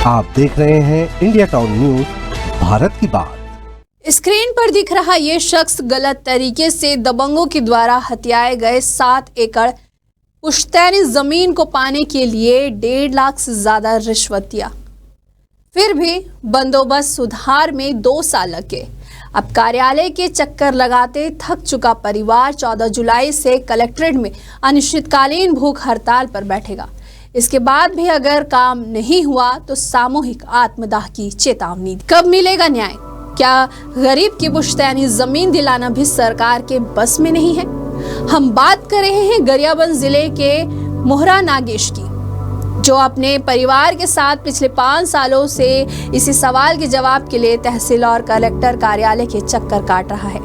आप देख रहे हैं इंडिया टाउन न्यूज, भारत की बात। स्क्रीन पर दिख रहा ये शख्स गलत तरीके से दबंगों के द्वारा हत्याए गए 7 एकड़ पुश्तैनी जमीन को पाने के लिए 1.5 लाख से ज्यादा रिश्वत दिया। फिर भी बंदोबस्त सुधार में 2 साल लगे। अब कार्यालय के चक्कर लगाते थक चुका परिवार 14 जुलाई से कलेक्ट्रेट में अनिश्चितकालीन भूख हड़ताल पर बैठेगा। इसके बाद भी अगर काम नहीं हुआ तो सामूहिक आत्मदाह की चेतावनी। कब मिलेगा न्याय? क्या गरीब की पुश्तैनी जमीन दिलाना भी सरकार के बस में नहीं है? हम बात कर रहे हैं गरियाबंद जिले के मोहरा नागेश की, जो अपने परिवार के साथ पिछले 5 सालों से इसी सवाल के जवाब के लिए तहसील और कलेक्टर कार्यालय के चक्कर काट रहा है।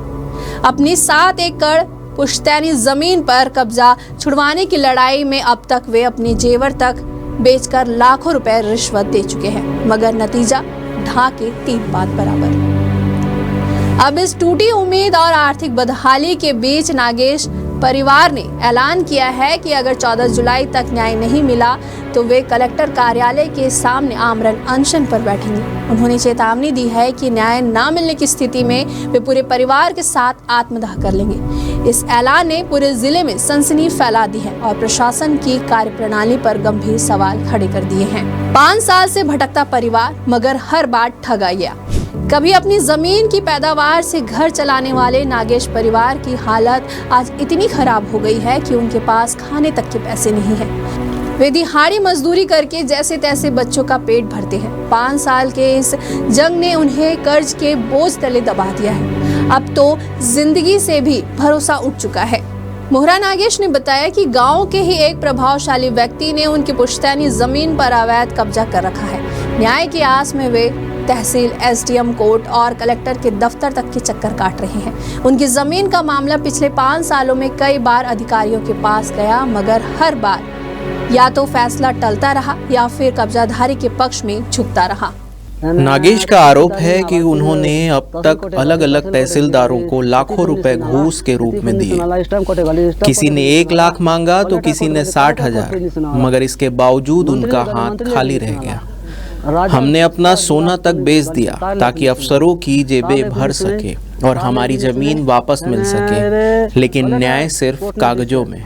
अपनी 7 एकड़ पुश्तैनी जमीन पर कब्जा छुड़वाने की लड़ाई में अब तक वे अपनी जेवर तक बेचकर लाखों रुपए रिश्वत दे चुके हैं, मगर नतीजा ढा के 3 बात बराबर। अब इस टूटी उम्मीद और आर्थिक बदहाली के बीच नागेश परिवार ने ऐलान किया है कि अगर 14 जुलाई तक न्याय नहीं मिला तो वे कलेक्टर कार्यालय के सामने आमरण अनशन पर बैठेंगे। उन्होंने चेतावनी दी है कि न्याय न मिलने की स्थिति में वे पूरे परिवार के साथ आत्मदाह कर लेंगे। इस ऐलान ने पूरे जिले में सनसनी फैला दी है और प्रशासन की कार्यप्रणाली पर गंभीर सवाल खड़े कर दिए हैं। 5 साल से भटकता परिवार, मगर हर बार ठगा गया। कभी अपनी जमीन की पैदावार से घर चलाने वाले नागेश परिवार की हालत आज इतनी खराब हो गई है कि उनके पास खाने तक के पैसे नहीं है। वे दिहाड़ी मजदूरी करके जैसे तैसे बच्चों का पेट भरते हैं। 5 साल के इस जंग ने उन्हें कर्ज के बोझ तले दबा दिया है। अब तो जिंदगी से भी भरोसा उठ चुका है। मोहरा नागेश ने बताया कि गांव के ही एक प्रभावशाली व्यक्ति ने उनकी पुश्तैनी जमीन पर अवैध कब्जा कर रखा है। न्याय की आस में वे तहसील, एसडीएम, कोर्ट और कलेक्टर के दफ्तर तक के चक्कर काट रहे हैं। उनकी जमीन का मामला पिछले 5 सालों में कई बार अधिकारियों के पास गया, मगर हर बार या तो फैसला टलता रहा या फिर कब्जाधारी के पक्ष में झुकता रहा। नागेश का आरोप है कि उन्होंने अब तक अलग अलग तहसीलदारों को लाखों रुपए घूस के रूप में दिए। किसी ने 1 लाख मांगा तो किसी ने 60,000, मगर इसके बावजूद उनका हाथ खाली रह गया। हमने अपना सोना तक बेच दिया ताकि अफसरों की जेबें भर सके और हमारी जमीन वापस मिल सके, लेकिन न्याय सिर्फ कागजों में।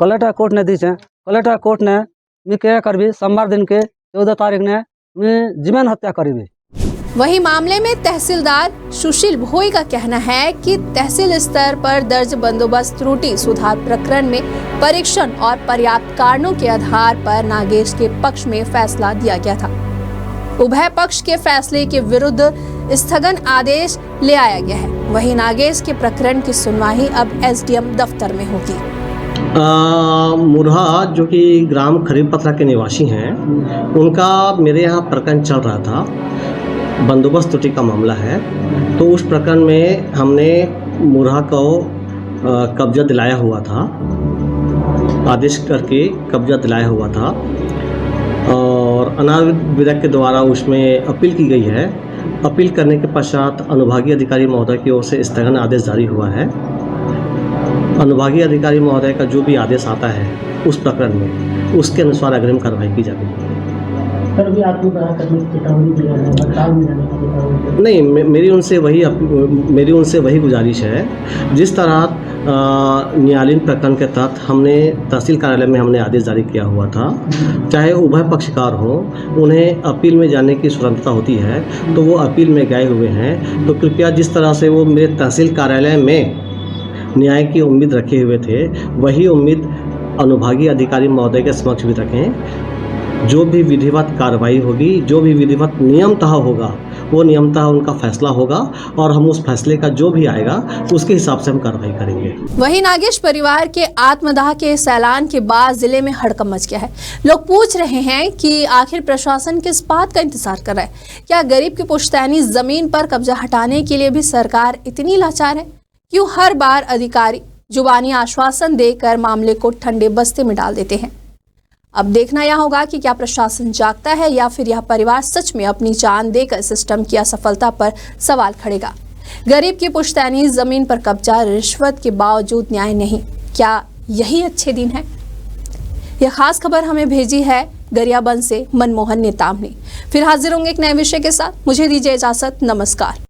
कलेक्टर कोर्ट ने दी है। कलेक्टर कोर्ट ने मैं क्या करबी सोमवार दिन के 14 तारीख ने मैं जमीन हत्या करीबी। वही मामले में तहसीलदार सुशील भोई का कहना है कि तहसील स्तर पर दर्ज बंदोबस्त त्रुटि सुधार प्रकरण में परीक्षण और पर्याप्त कारणों के आधार पर नागेश के पक्ष में फैसला दिया गया था। उभय पक्ष के फैसले के विरुद्ध स्थगन आदेश ले आया गया है। वही नागेश के प्रकरण की सुनवाई अब एसडीएम दफ्तर में होगी। मुरहा जो कि ग्राम खरीबपत्रा के निवासी हैं, उनका मेरे यहाँ प्रकरण चल रहा था। बंदोबस्त त्रुटि का मामला है, तो उस प्रकरण में हमने मुरहा को कब्जा दिलाया हुआ था, आदेश करके कब्जा दिलाया हुआ था और अनाविध विधायक के द्वारा उसमें अपील की गई है। अपील करने के पश्चात अनुभागीय अधिकारी महोदय की ओर से स्थगन आदेश जारी हुआ है। अनुभागीय अधिकारी महोदय का जो भी आदेश आता है उस प्रकरण में, उसके अनुसार अग्रिम कार्रवाई की जाएगी। नहीं, मेरी उनसे वही गुजारिश है। जिस तरह न्यायालयीन प्रकरण के तहत हमने तहसील कार्यालय में हमने आदेश जारी किया हुआ था, चाहे उभय पक्षकार हो, उन्हें अपील में जाने की स्वतंत्रता होती है, तो वो अपील में गए हुए हैं। तो कृपया जिस तरह से वो मेरे तहसील कार्यालय में न्याय की उम्मीद रखे हुए थे, वही उम्मीद अनुभागीय अधिकारी महोदय के समक्ष भी रखें। जो भी विधिवत कार्रवाई होगी, जो भी विधिवत नियमतः होगा, वो नियमतः उनका फैसला होगा और हम उस फैसले का जो भी आएगा उसके हिसाब से हम कार्रवाई करेंगे। वहीं नागेश परिवार के आत्मदाह के इस ऐलान के बाद जिले में हड़कंप मच गया है। लोग पूछ रहे हैं कि आखिर प्रशासन किस बात का इंतजार कर रहा है? क्या गरीब की पुश्तैनी जमीन पर कब्जा हटाने के लिए भी सरकार इतनी लाचार है? क्यों हर बार अधिकारी जुबानी आश्वासन देकर मामले को ठंडे बस्ते में डाल देते हैं? अब देखना यह होगा कि क्या प्रशासन जागता है या फिर यह परिवार सच में अपनी जान देकर सिस्टम की असफलता पर सवाल खड़ेगा। गरीब की पुश्तैनी जमीन पर कब्जा, रिश्वत के बावजूद न्याय नहीं, क्या यही अच्छे दिन है? यह खास खबर हमें भेजी है गरियाबंद से मनमोहन नेताम ने। फिर हाजिर होंगे एक नए विषय के साथ। मुझे दीजिए इजाजत। नमस्कार।